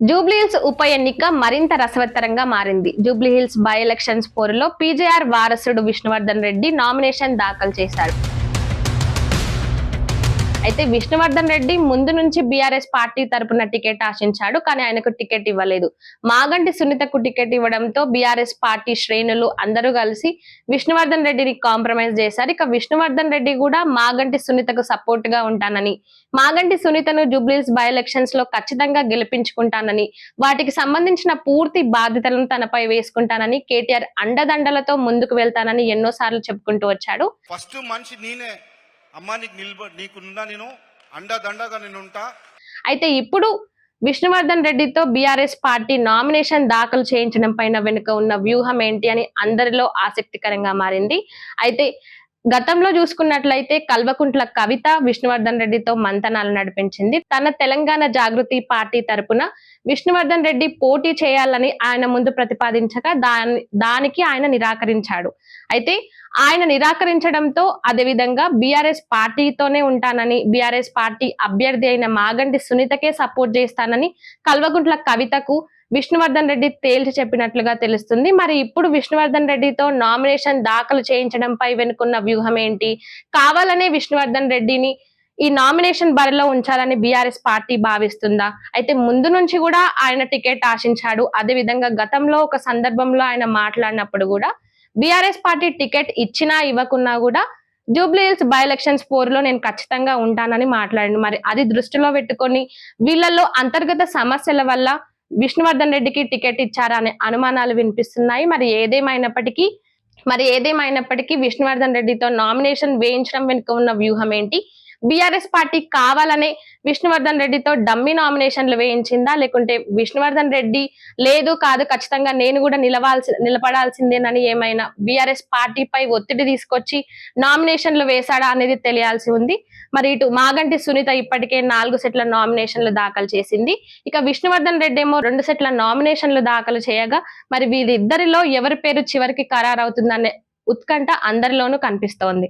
జూబ్లీహిల్స్ ఉప ఎన్నిక మరింత రసవత్తరంగా మారింది. జూబ్లీహిల్స్ బై ఎలక్షన్స్ పోరులో పీజేఆర్ వారసుడు విష్ణువర్ధన్ రెడ్డి నామినేషన్ దాఖలు చేశాడు. అయితే విష్ణువర్ధన్ రెడ్డి ముందు నుంచి బీఆర్ఎస్ పార్టీ తరపున టికెట్ ఆశించాడు. కానీ ఆయనకు టికెట్ ఇవ్వలేదు. మాగంటి సునీతకు టికెట్ ఇవ్వడంతో బీఆర్ఎస్ పార్టీ శ్రేణులు అందరూ కలిసి విష్ణువర్ధన్ రెడ్డిని కాంప్రమైజ్ చేశారు. ఇక విష్ణువర్ధన్ రెడ్డి కూడా మాగంటి సునీతకు సపోర్ట్ గా ఉంటానని, మాగంటి సునీతను జూబ్లీహిల్స్ బై ఎలక్షన్స్ లో ఖచ్చితంగా గెలిపించుకుంటానని, వాటికి సంబంధించిన పూర్తి బాధ్యతలను తనపై వేసుకుంటానని, కేటీఆర్ అండదండలతో ముందుకు వెళ్తానని ఎన్నోసార్లు చెప్పుకుంటూ వచ్చాడు. ఫస్ట్ మనిషి నేనే అమ్మా, నీకున్నా నేను అండదండగా నేను ఉంటా. అయితే ఇప్పుడు విష్ణువర్ధన్ రెడ్డితో బీఆర్ఎస్ పార్టీ నామినేషన్ దాఖలు చేయించడం పైన వెనుక ఉన్న వ్యూహం ఏంటి అని అందరిలో ఆసక్తికరంగా మారింది. అయితే గతంలో చూసుకున్నట్లయితే కల్వకుంట్ల కవిత విష్ణువర్ధన్ రెడ్డితో మంతనాలు నడిపించింది. తన తెలంగాణ జాగృతి పార్టీ తరపున విష్ణువర్ధన్ రెడ్డి పోటీ చేయాలని ఆయన ముందు ప్రతిపాదించగా దానికి ఆయన నిరాకరించాడు. అయితే ఆయన నిరాకరించడంతో అదేవిధంగా బీఆర్ఎస్ పార్టీతోనే ఉంటానని, బీఆర్ఎస్ పార్టీ అభ్యర్థి అయిన మాగంటి సునీతకే సపోర్ట్ చేస్తానని కల్వకుంట్ల కవితకు విష్ణువర్ధన్ రెడ్డి తేల్చి చెప్పినట్లుగా తెలుస్తుంది. మరి ఇప్పుడు విష్ణువర్ధన్ రెడ్డితో నామినేషన్ దాఖలు చేయించడంపై వెనుకున్న వ్యూహం ఏంటి? కావాలనే విష్ణువర్ధన్ రెడ్డిని ఈ నామినేషన్ బరిలో ఉంచాలని బీఆర్ఎస్ పార్టీ భావిస్తుందా? అయితే ముందు నుంచి కూడా ఆయన టికెట్ ఆశించాడు. అదే విధంగా గతంలో ఒక సందర్భంలో ఆయన మాట్లాడినప్పుడు కూడా బీఆర్ఎస్ పార్టీ టికెట్ ఇచ్చినా ఇవ్వకున్నా కూడా జూబ్లీహిల్స్ బై ఎలక్షన్స్ పోరులో నేను ఖచ్చితంగా ఉంటానని మాట్లాడింది. మరి అది దృష్టిలో పెట్టుకొని వీళ్ళల్లో అంతర్గత సమస్యల వల్ల విష్ణువర్ధన్ రెడ్డికి టికెట్ ఇచ్చారా అనే అనుమానాలు వినిపిస్తున్నాయి. మరి ఏదేమైనప్పటికీ విష్ణువర్ధన్ రెడ్డితో నామినేషన్ వేయించడం వెనుక ఉన్న వ్యూహం ఏంటి? బీఆర్ఎస్ పార్టీ కావాలనే విష్ణువర్ధన్ రెడ్డితో డమ్మీ నామినేషన్లు వేయించిందా, లేకుంటే విష్ణువర్ధన్ రెడ్డి లేదు కాదు ఖచ్చితంగా నేను కూడా నిలబడాల్సిందేనని ఏమైనా బీఆర్ఎస్ పార్టీపై ఒత్తిడి తీసుకొచ్చి నామినేషన్లు వేశాడా అనేది తెలియాల్సి ఉంది. మరి ఇటు మాగంటి సునీత ఇప్పటికే 4 సెట్ల నామినేషన్లు దాఖలు చేసింది. ఇక విష్ణువర్ధన్ రెడ్డి ఏమో 2 సెట్ల నామినేషన్లు దాఖలు చేయగా మరి వీరిద్దరిలో ఎవరి పేరు చివరికి ఖరారవుతుందనే ఉత్కంఠ అందరిలోనూ కనిపిస్తోంది.